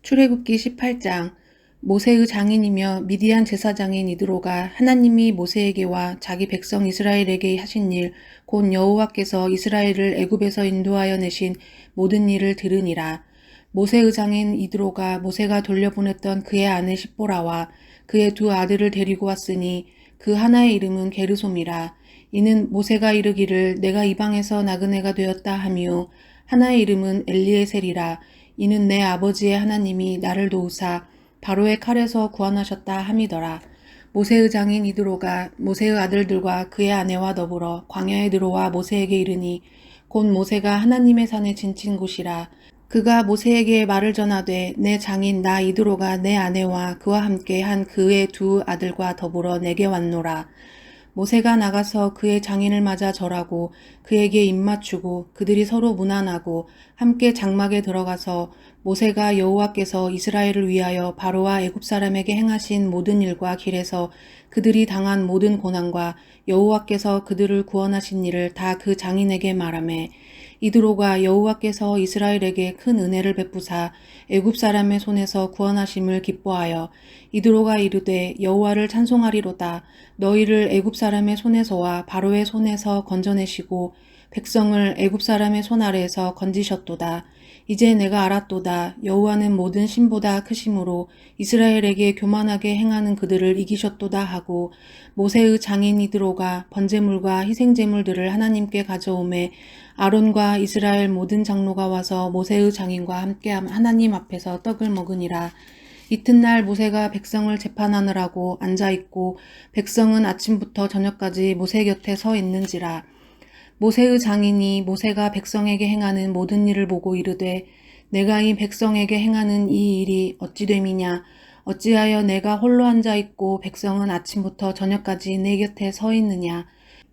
출애굽기 18장. 모세의 장인이며 미디안 제사장인 이드로가 하나님이 모세에게와 자기 백성 이스라엘에게 하신 일, 곧 여호와께서 이스라엘을 애굽에서 인도하여 내신 모든 일을 들으니라. 모세의 장인 이드로가 모세가 돌려보냈던 그의 아내 십보라와 그의 두 아들을 데리고 왔으니 그 하나의 이름은 게르솜이라. 이는 모세가 이르기를 내가 이방에서 나그네가 되었다 하며, 하나의 이름은 엘리에셀이라. 이는 내 아버지의 하나님이 나를 도우사 바로의 칼에서 구원하셨다 함이더라. 모세의 장인 이드로가 모세의 아들들과 그의 아내와 더불어 광야에 들어와 모세에게 이르니, 곧 모세가 하나님의 산에 진친 곳이라. 그가 모세에게 말을 전하되, 내 장인 나 이드로가 내 아내와 그와 함께 한 그의 두 아들과 더불어 내게 왔노라. 모세가 나가서 그의 장인을 맞아 절하고 그에게 입맞추고 그들이 서로 문안하고 함께 장막에 들어가서 모세가 여호와께서 이스라엘을 위하여 바로와 애굽 사람에게 행하신 모든 일과 길에서 그들이 당한 모든 고난과 여호와께서 그들을 구원하신 일을 다 그 장인에게 말하매, 이드로가 여호와께서 이스라엘에게 큰 은혜를 베푸사 애굽 사람의 손에서 구원하심을 기뻐하여 이드로가 이르되, 여호와를 찬송하리로다. 너희를 애굽 사람의 손에서와 바로의 손에서 건져내시고 백성을 애굽 사람의 손 아래에서 건지셨도다. 이제 내가 알았도다. 여호와는 모든 신보다 크심으로 이스라엘에게 교만하게 행하는 그들을 이기셨도다 하고, 모세의 장인 이드로가 번제물과 희생제물들을 하나님께 가져오매 아론과 이스라엘 모든 장로가 와서 모세의 장인과 함께 하나님 앞에서 떡을 먹으니라. 이튿날 모세가 백성을 재판하느라고 앉아있고 백성은 아침부터 저녁까지 모세 곁에 서 있는지라. 모세의 장인이 모세가 백성에게 행하는 모든 일을 보고 이르되, 내가 이 백성에게 행하는 이 일이 어찌 됨이냐? 어찌하여 내가 홀로 앉아있고 백성은 아침부터 저녁까지 내 곁에 서 있느냐?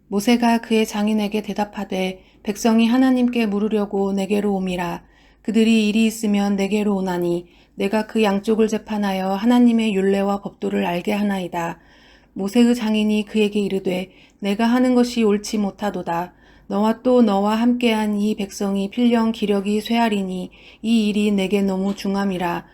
모세가 그의 장인에게 대답하되, 백성이 하나님께 물으려고 내게로 옴이라. 그들이 일이 있으면 내게로 오나니 내가 그 양쪽을 재판하여 하나님의 율례와 법도를 알게 하나이다. 모세의 장인이 그에게 이르되, 내가 하는 것이 옳지 못하도다. 너와 또 너와 함께한 이 백성이 필령 기력이 쇠하리니 이 일이 내게 너무 중함이라.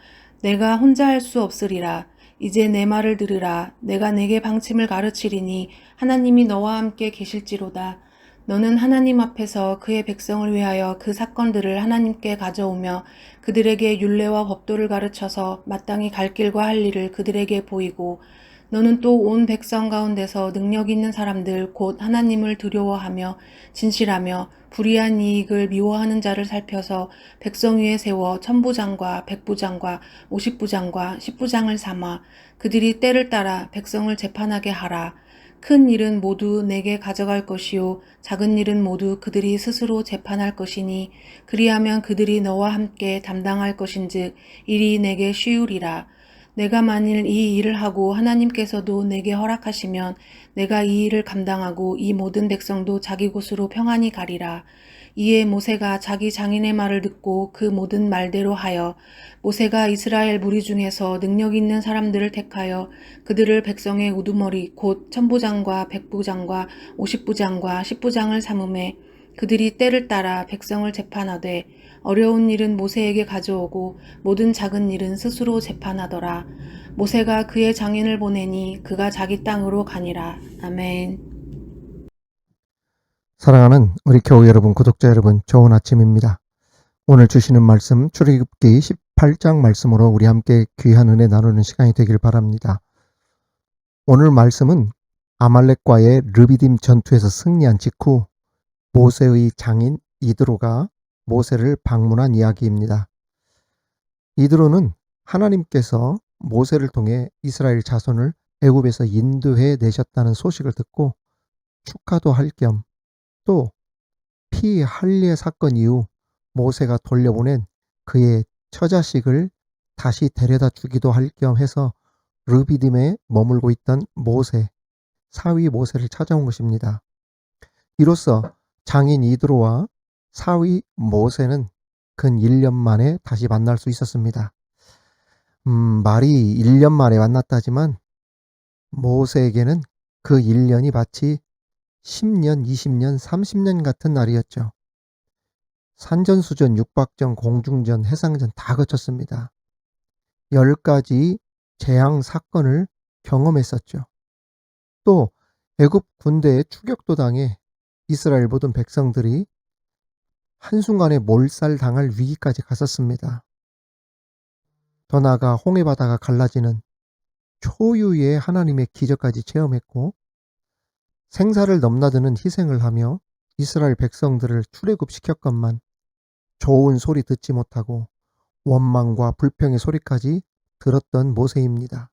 내가 혼자 할 수 없으리라. 이제 내 말을 들으라. 내가 내게 방침을 가르치리니 하나님이 너와 함께 계실지로다. 너는 하나님 앞에서 그의 백성을 위하여 그 사건들을 하나님께 가져오며 그들에게 율례와 법도를 가르쳐서 마땅히 갈 길과 할 일을 그들에게 보이고, 너는 또 온 백성 가운데서 능력 있는 사람들 곧 하나님을 두려워하며 진실하며 불의한 이익을 미워하는 자를 살펴서 백성 위에 세워 천부장과 백부장과 50부장과 10부장을 삼아 그들이 때를 따라 백성을 재판하게 하라. 큰 일은 모두 내게 가져갈 것이요 작은 일은 모두 그들이 스스로 재판할 것이니, 그리하면 그들이 너와 함께 담당할 것인즉 일이 내게 쉬우리라. 내가 만일 이 일을 하고 하나님께서도 내게 허락하시면 내가 이 일을 감당하고 이 모든 백성도 자기 곳으로 평안히 가리라. 이에 모세가 자기 장인의 말을 듣고 그 모든 말대로 하여, 모세가 이스라엘 무리 중에서 능력 있는 사람들을 택하여 그들을 백성의 우두머리 곧 천부장과 백부장과 50부장과 10부장을 삼음해 그들이 때를 따라 백성을 재판하되, 어려운 일은 모세에게 가져오고 모든 작은 일은 스스로 재판하더라. 모세가 그의 장인을 보내니 그가 자기 땅으로 가니라. 아멘. 사랑하는 우리 교우 여러분, 구독자 여러분, 좋은 아침입니다. 오늘 주시는 말씀 출애굽기 18장 말씀으로 우리 함께 귀한 은혜 나누는 시간이 되길 바랍니다. 오늘 말씀은 아말렉과의 르비딤 전투에서 승리한 직후 모세의 장인 이드로가 모세를 방문한 이야기입니다. 이드로는 하나님께서 모세를 통해 이스라엘 자손을 애굽에서 인도해 내셨다는 소식을 듣고 축하도 할 겸 또 피 할례 사건 이후 모세가 돌려보낸 그의 처자식을 다시 데려다 주기도 할 겸 해서 르비딤에 머물고 있던 모세, 사위 모세를 찾아온 것입니다. 이로써 장인 이드로와 사위 모세는 근 1년 만에 다시 만날 수 있었습니다. 말이 1년 만에 만났다지만 모세에게는 그 1년이 마치 10년, 20년, 30년 같은 날이었죠. 산전수전, 육박전, 공중전, 해상전 다 거쳤습니다. 10가지 재앙 사건을 경험했었죠. 또 애굽 군대에 추격도 당해 이스라엘 모든 백성들이 한순간에 몰살당할 위기까지 갔었습니다. 더 나아가 홍해바다가 갈라지는 초유의 하나님의 기적까지 체험했고, 생사를 넘나드는 희생을 하며 이스라엘 백성들을 출애굽시켰건만 좋은 소리 듣지 못하고 원망과 불평의 소리까지 들었던 모세입니다.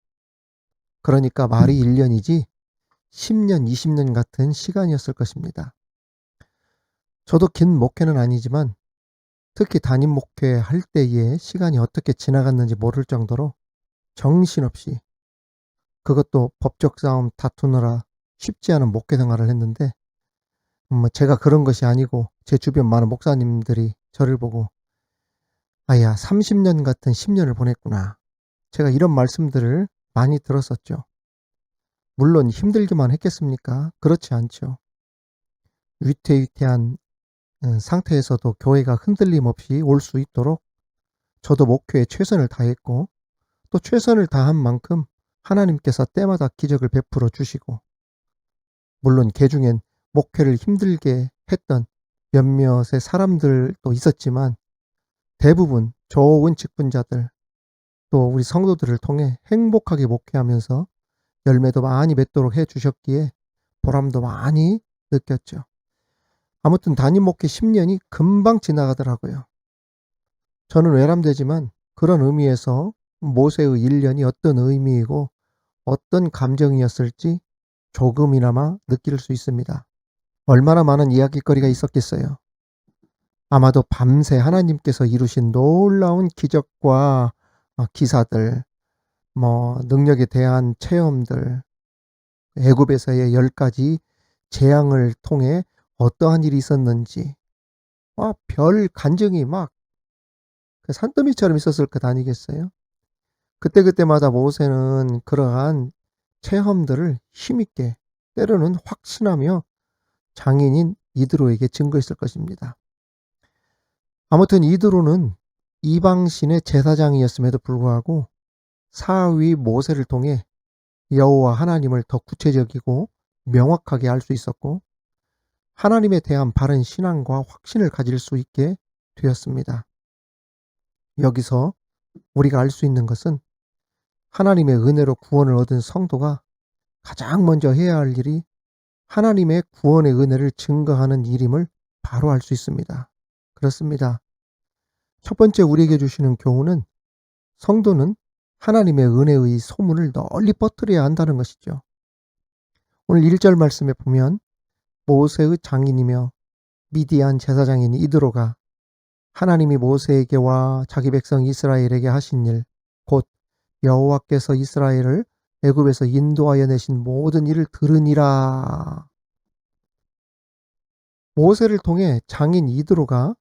그러니까 말이 1년이지 10년, 20년 같은 시간이었을 것입니다. 저도 긴 목회는 아니지만 특히 담임 목회할 때의 시간이 어떻게 지나갔는지 모를 정도로 정신없이, 그것도 법적 싸움 다투느라 쉽지 않은 목회 생활을 했는데, 제가 그런 것이 아니고 제 주변 많은 목사님들이 저를 보고 아야 30년 같은 10년을 보냈구나, 제가 이런 말씀들을 많이 들었었죠. 물론 힘들기만 했겠습니까? 그렇지 않죠. 위태위태한 상태에서도 교회가 흔들림 없이 올 수 있도록 저도 목회에 최선을 다했고, 또 최선을 다한 만큼 하나님께서 때마다 기적을 베풀어 주시고, 물론 개 중엔 목회를 힘들게 했던 몇몇의 사람들도 있었지만 대부분 좋은 직분자들, 또 우리 성도들을 통해 행복하게 목회하면서 열매도 많이 맺도록 해 주셨기에 보람도 많이 느꼈죠. 아무튼 담임 목회 10년이 금방 지나가더라고요. 저는 외람되지만 그런 의미에서 모세의 1년이 어떤 의미이고 어떤 감정이었을지 조금이나마 느낄 수 있습니다. 얼마나 많은 이야기거리가 있었겠어요. 아마도 밤새 하나님께서 이루신 놀라운 기적과 기사들, 능력에 대한 체험들, 애굽에서의 10가지 재앙을 통해 어떠한 일이 있었는지 별 간증이 그 산더미처럼 있었을 것 아니겠어요? 그때그때마다 모세는 그러한 체험들을 힘있게, 때로는 확신하며 장인인 이드로에게 증거했을 것입니다. 아무튼 이드로는 이방신의 제사장이었음에도 불구하고 사위 모세를 통해 여호와 하나님을 더 구체적이고 명확하게 알 수 있었고, 하나님에 대한 바른 신앙과 확신을 가질 수 있게 되었습니다. 여기서 우리가 알 수 있는 것은 하나님의 은혜로 구원을 얻은 성도가 가장 먼저 해야 할 일이 하나님의 구원의 은혜를 증거하는 일임을 바로 알 수 있습니다. 그렇습니다. 첫 번째 우리에게 주시는 교훈은 성도는 하나님의 은혜의 소문을 널리 퍼뜨려야 한다는 것이죠. 오늘 1절 말씀에 보면 모세의 장인이며 미디안 제사장인 이드로가 하나님이 모세에게와 자기 백성 이스라엘에게 하신 일, 곧 여호와께서 이스라엘을 애굽에서 인도하여 내신 모든 일을 들으니라. 모세를 통해 장인 이드로가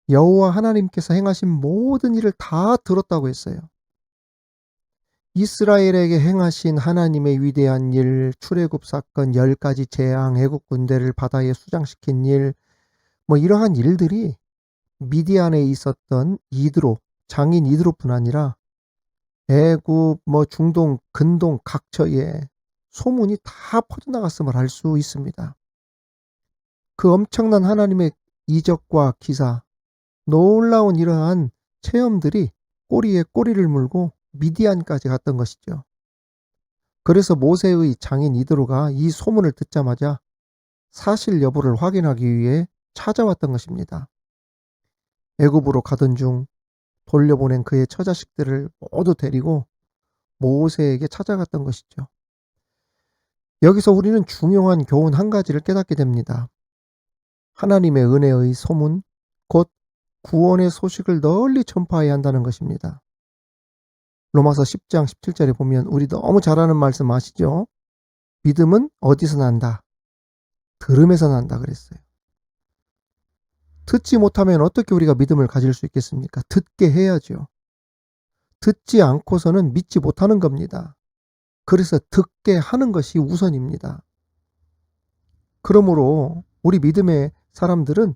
여호와 하나님께서 행하신 모든 일을 다 들었다고 했어요. 이스라엘에게 행하신 하나님의 위대한 일, 출애굽 사건, 10가지 재앙, 애국 군대를 바다에 수장시킨 일, 이러한 일들이 미디안에 있었던 이드로, 장인 이드로뿐 아니라 애굽, 중동, 근동 각처에 소문이 다 퍼져나갔음을 알 수 있습니다. 그 엄청난 하나님의 이적과 기사, 놀라운 이러한 체험들이 꼬리에 꼬리를 물고 미디안까지 갔던 것이죠. 그래서 모세의 장인 이드로가 이 소문을 듣자마자 사실 여부를 확인하기 위해 찾아왔던 것입니다. 애굽으로 가던 중 돌려보낸 그의 처자식들을 모두 데리고 모세에게 찾아갔던 것이죠. 여기서 우리는 중요한 교훈 한 가지를 깨닫게 됩니다. 하나님의 은혜의 소문, 곧 구원의 소식을 널리 전파해야 한다는 것입니다. 로마서 10장 17절에 보면 우리 너무 잘 아는 말씀 아시죠? 믿음은 어디서 난다? 들음에서 난다 그랬어요. 듣지 못하면 어떻게 우리가 믿음을 가질 수 있겠습니까? 듣게 해야죠. 듣지 않고서는 믿지 못하는 겁니다. 그래서 듣게 하는 것이 우선입니다. 그러므로 우리 믿음의 사람들은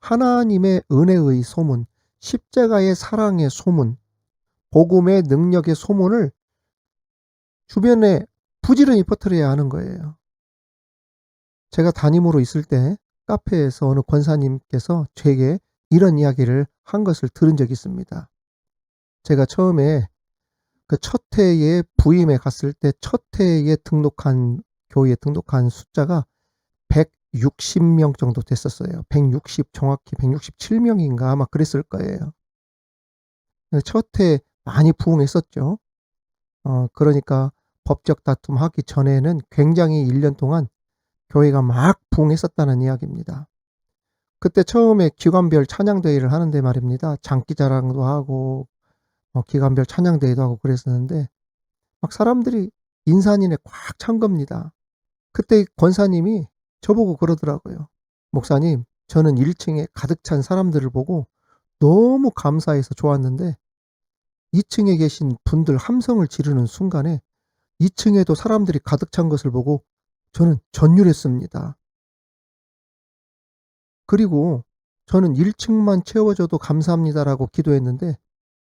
하나님의 은혜의 소문, 십자가의 사랑의 소문, 복음의 능력의 소문을 주변에 부지런히 퍼뜨려야 하는 거예요. 제가 담임으로 있을 때 카페에서 어느 권사님께서 제게 이런 이야기를 한 것을 들은 적이 있습니다. 제가 처음에 그 첫 해에 부임에 갔을 때 첫 해에 교회에 등록한 숫자가 160명 정도 됐었어요. 160, 정확히 167명인가 아마 그랬을 거예요. 첫 해 많이 부흥했었죠. 그러니까 법적 다툼 하기 전에는 굉장히 1년 동안 교회가 막 부흥했었다는 이야기입니다. 그때 처음에 기관별 찬양대회를 하는데 말입니다. 장기자랑도 하고 기관별 찬양대회도 하고 그랬었는데 막 사람들이 인산인해 꽉 찬 겁니다. 그때 권사님이 저보고 그러더라고요. 목사님, 저는 1층에 가득 찬 사람들을 보고 너무 감사해서 좋았는데 2층에 계신 분들 함성을 지르는 순간에 2층에도 사람들이 가득 찬 것을 보고 저는 전율했습니다. 그리고 저는 1층만 채워줘도 감사합니다라고 기도했는데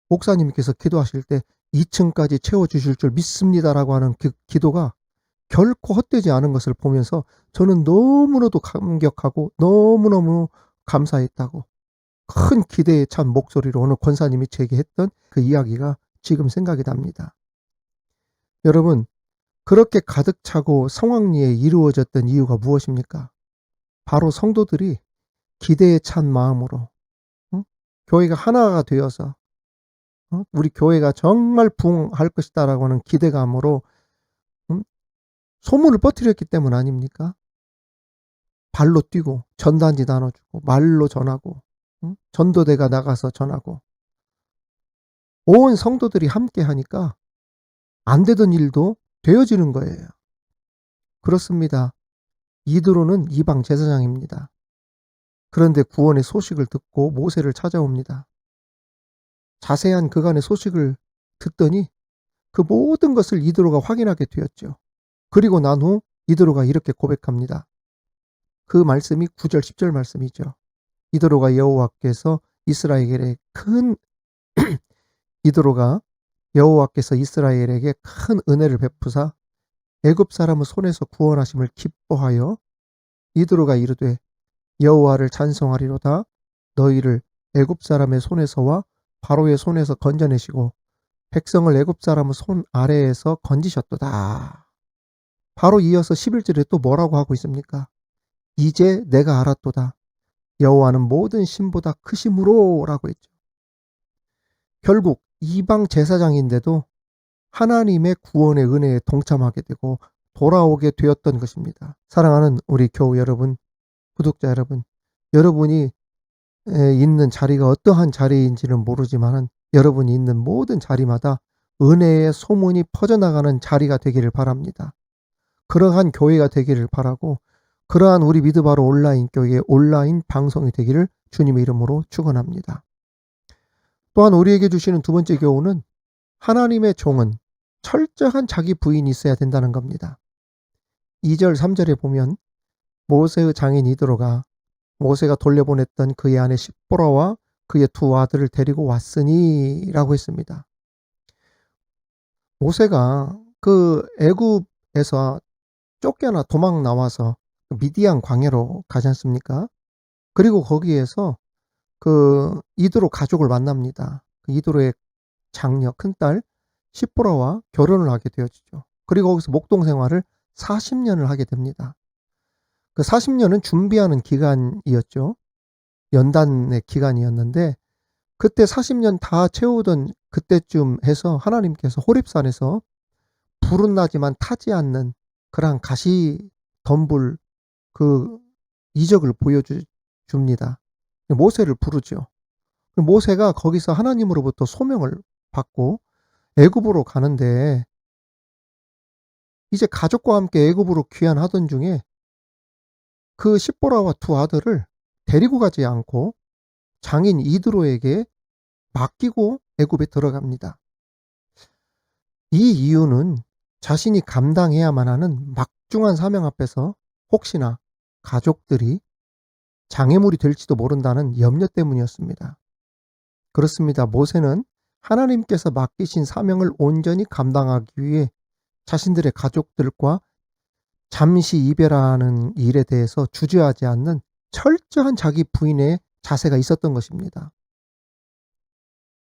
목사님께서 기도하실 때 2층까지 채워주실 줄 믿습니다라고 하는 그 기도가 결코 헛되지 않은 것을 보면서 저는 너무나도 감격하고 너무너무 감사했다고 큰 기대에 찬 목소리로 어느 권사님이 제게 했던 그 이야기가 지금 생각이 납니다. 여러분, 그렇게 가득 차고 성황리에 이루어졌던 이유가 무엇입니까? 바로 성도들이 기대에 찬 마음으로 교회가 하나가 되어서 우리 교회가 정말 부흥할 것이다라고 하는 기대감으로 소문을 퍼뜨렸기 때문 아닙니까? 발로 뛰고 전단지 나눠주고 말로 전하고 전도대가 나가서 전하고 온 성도들이 함께 하니까 안 되던 일도 되어지는 거예요. 그렇습니다. 이드로는 이방 제사장입니다. 그런데 구원의 소식을 듣고 모세를 찾아옵니다. 자세한 그간의 소식을 듣더니 그 모든 것을 이드로가 확인하게 되었죠. 그리고 난 후 이드로가 이렇게 고백합니다. 그 말씀이 9절 10절 말씀이죠. 이드로가 여호와께서 이스라엘에게 큰 은혜를 베푸사 애굽 사람의 손에서 구원하심을 기뻐하여 이드로가 이르되 여호와를 찬송하리로다. 너희를 애굽 사람의 손에서와 바로의 손에서 건져내시고 백성을 애굽 사람의 손 아래에서 건지셨도다. 바로 이어서 11절에 또 뭐라고 하고 있습니까? 이제 내가 알았도다. 여호와는 모든 신보다 크심으로 라고 했죠. 결국 이방 제사장인데도 하나님의 구원의 은혜에 동참하게 되고 돌아오게 되었던 것입니다. 사랑하는 우리 교우 여러분, 구독자 여러분, 여러분이 있는 자리가 어떠한 자리인지는 모르지만 여러분이 있는 모든 자리마다 은혜의 소문이 퍼져나가는 자리가 되기를 바랍니다. 그러한 교회가 되기를 바라고 그러한 우리 미드바로 온라인 교회의 온라인 방송이 되기를 주님의 이름으로 축원합니다. 또한 우리에게 주시는 두 번째 교훈은 하나님의 종은 철저한 자기 부인이 있어야 된다는 겁니다. 2절 3절에 보면 모세의 장인 이드로가 모세가 돌려보냈던 그의 아내 십보라와 그의 두 아들을 데리고 왔으니 라고 했습니다. 모세가 그 애굽에서 쫓겨나 도망 나와서 미디안 광야로 가지 않습니까? 그리고 거기에서 그 이드로 가족을 만납니다. 그 이드로의 장녀 큰딸 십보라와 결혼을 하게 되어지죠. 그리고 거기서 목동 생활을 40년을 하게 됩니다. 그 40년은 준비하는 기간이었죠. 연단의 기간이었는데 그때 40년 다 채우던 그때쯤 해서 하나님께서 호렙산에서 불은 나지만 타지 않는 그러한 가시 덤불 그 이적을 보여줍니다. 모세를 부르죠. 모세가 거기서 하나님으로부터 소명을 받고 애굽으로 가는데 이제 가족과 함께 애굽으로 귀환하던 중에 그 십보라와 두 아들을 데리고 가지 않고 장인 이드로에게 맡기고 애굽에 들어갑니다. 이 이유는 자신이 감당해야만 하는 막중한 사명 앞에서 혹시나 가족들이 장애물이 될지도 모른다는 염려 때문이었습니다. 그렇습니다. 모세는 하나님께서 맡기신 사명을 온전히 감당하기 위해 자신들의 가족들과 잠시 이별하는 일에 대해서 주저하지 않는 철저한 자기 부인의 자세가 있었던 것입니다.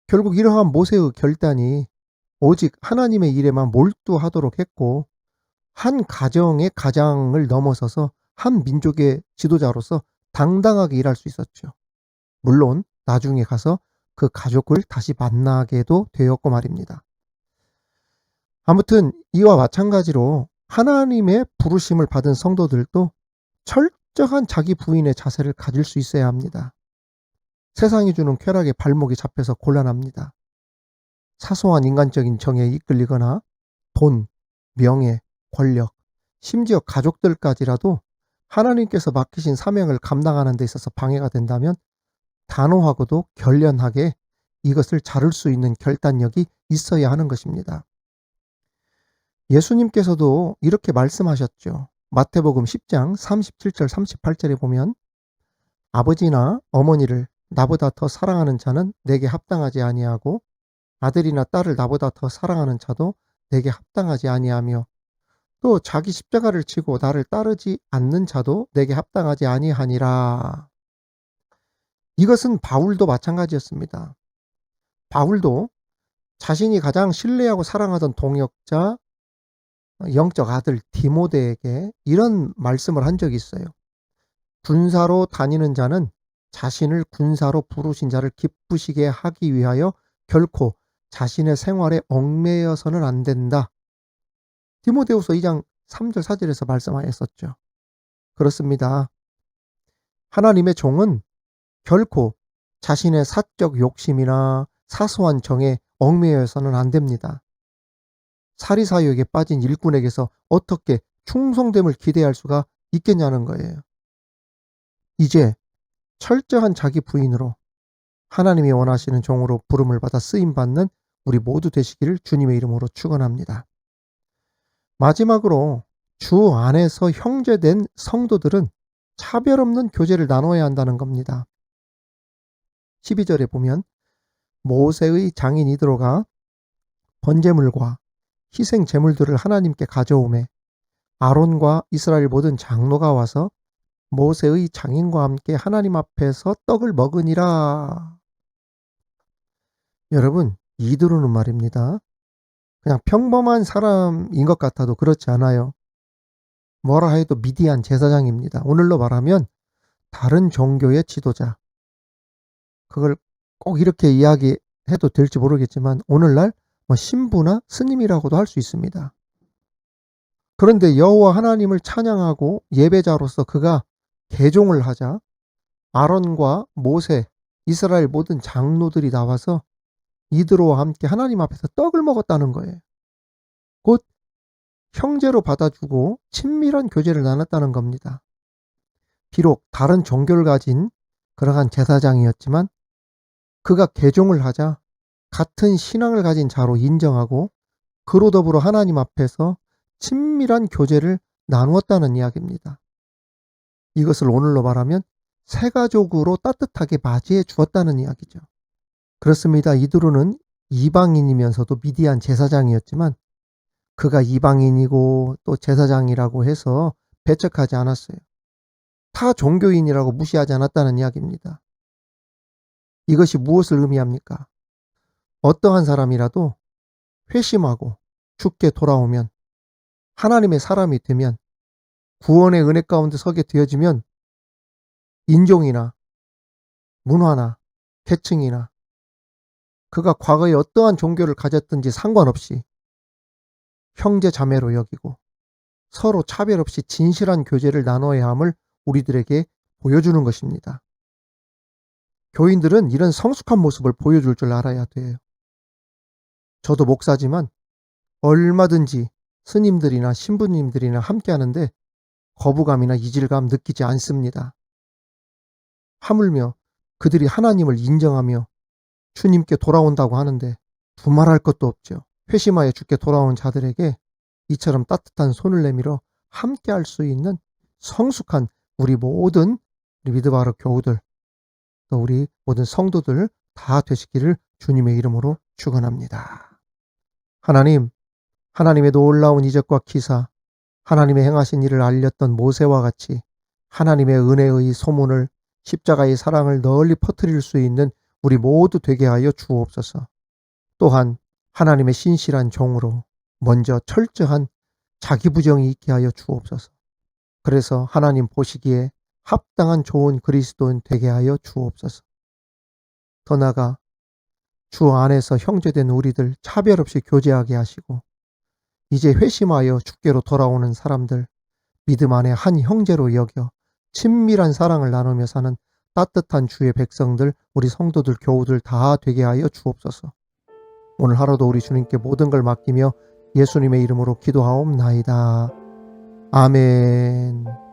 결국 이러한 모세의 결단이 오직 하나님의 일에만 몰두하도록 했고, 한 가정의 가장을 넘어서서 한 민족의 지도자로서 당당하게 일할 수 있었죠. 물론 나중에 가서 그 가족을 다시 만나게도 되었고 말입니다. 아무튼 이와 마찬가지로 하나님의 부르심을 받은 성도들도 철저한 자기 부인의 자세를 가질 수 있어야 합니다. 세상이 주는 쾌락에 발목이 잡혀서 곤란합니다. 사소한 인간적인 정에 이끌리거나 돈, 명예, 권력, 심지어 가족들까지라도 하나님께서 맡기신 사명을 감당하는 데 있어서 방해가 된다면 단호하고도 결연하게 이것을 자를 수 있는 결단력이 있어야 하는 것입니다. 예수님께서도 이렇게 말씀하셨죠. 마태복음 10장 37절 38절에 보면 아버지나 어머니를 나보다 더 사랑하는 자는 내게 합당하지 아니하고 아들이나 딸을 나보다 더 사랑하는 자도 내게 합당하지 아니하며 또 자기 십자가를 지고 나를 따르지 않는 자도 내게 합당하지 아니하니라. 이것은 바울도 마찬가지였습니다. 바울도 자신이 가장 신뢰하고 사랑하던 동역자 영적 아들 디모데에게 이런 말씀을 한 적이 있어요. 군사로 다니는 자는 자신을 군사로 부르신 자를 기쁘시게 하기 위하여 결코 자신의 생활에 얽매여서는 안 된다. 디모데후서 2장 3절 4절에서 말씀하였었죠. 그렇습니다. 하나님의 종은 결코 자신의 사적 욕심이나 사소한 정에 얽매여서는 안 됩니다. 사리사욕에 빠진 일꾼에게서 어떻게 충성됨을 기대할 수가 있겠냐는 거예요. 이제 철저한 자기 부인으로 하나님이 원하시는 종으로 부름을 받아 쓰임받는 우리 모두 되시기를 주님의 이름으로 축원합니다. 마지막으로 주 안에서 형제된 성도들은 차별 없는 교제를 나눠야 한다는 겁니다. 12절에 보면 모세의 장인 이드로가 번제물과 희생 제물들을 하나님께 가져오매 아론과 이스라엘 모든 장로가 와서 모세의 장인과 함께 하나님 앞에서 떡을 먹으니라. 여러분, 이드로는 말입니다. 그냥 평범한 사람인 것 같아도 그렇지 않아요. 뭐라 해도 미디안 제사장입니다. 오늘로 말하면 다른 종교의 지도자. 그걸 꼭 이렇게 이야기해도 될지 모르겠지만 오늘날 신부나 스님이라고도 할 수 있습니다. 그런데 여호와 하나님을 찬양하고 예배자로서 그가 개종을 하자 아론과 모세, 이스라엘 모든 장로들이 나와서 이드로와 함께 하나님 앞에서 떡을 먹었다는 거예요. 곧 형제로 받아주고 친밀한 교제를 나눴다는 겁니다. 비록 다른 종교를 가진 그러한 제사장이었지만 그가 개종을 하자 같은 신앙을 가진 자로 인정하고 그로 더불어 하나님 앞에서 친밀한 교제를 나누었다는 이야기입니다. 이것을 오늘로 말하면 새가족으로 따뜻하게 맞이해 주었다는 이야기죠. 그렇습니다. 이드로는 이방인이면서도 미디안 제사장이었지만 그가 이방인이고 또 제사장이라고 해서 배척하지 않았어요. 타 종교인이라고 무시하지 않았다는 이야기입니다. 이것이 무엇을 의미합니까? 어떠한 사람이라도 회심하고 주께 돌아오면 하나님의 사람이 되면 구원의 은혜 가운데 서게 되어지면 인종이나 문화나 계층이나 그가 과거에 어떠한 종교를 가졌든지 상관없이 형제 자매로 여기고 서로 차별 없이 진실한 교제를 나눠야 함을 우리들에게 보여주는 것입니다. 교인들은 이런 성숙한 모습을 보여줄 줄 알아야 돼요. 저도 목사지만 얼마든지 스님들이나 신부님들이나 함께 하는데 거부감이나 이질감 느끼지 않습니다. 하물며 그들이 하나님을 인정하며 주님께 돌아온다고 하는데 두말할 것도 없죠. 회심하여 주께 돌아온 자들에게 이처럼 따뜻한 손을 내밀어 함께 할 수 있는 성숙한 우리 모든 미드바르 교우들 또 우리 모든 성도들 다 되시기를 주님의 이름으로 축원합니다. 하나님, 하나님의 놀라운 이적과 기사, 하나님의 행하신 일을 알렸던 모세와 같이 하나님의 은혜의 소문을, 십자가의 사랑을 널리 퍼뜨릴 수 있는 우리 모두 되게 하여 주옵소서. 또한 하나님의 신실한 종으로 먼저 철저한 자기 부정이 있게 하여 주옵소서. 그래서 하나님 보시기에 합당한 좋은 그리스도인 되게 하여 주옵소서. 더 나아가 주 안에서 형제된 우리들 차별 없이 교제하게 하시고, 이제 회심하여 주께로 돌아오는 사람들 믿음 안에 한 형제로 여겨 친밀한 사랑을 나누며 사는 따뜻한 주의 백성들, 우리 성도들, 교우들 다 되게 하여 주옵소서. 오늘 하루도 우리 주님께 모든 걸 맡기며 예수님의 이름으로 기도하옵나이다. 아멘.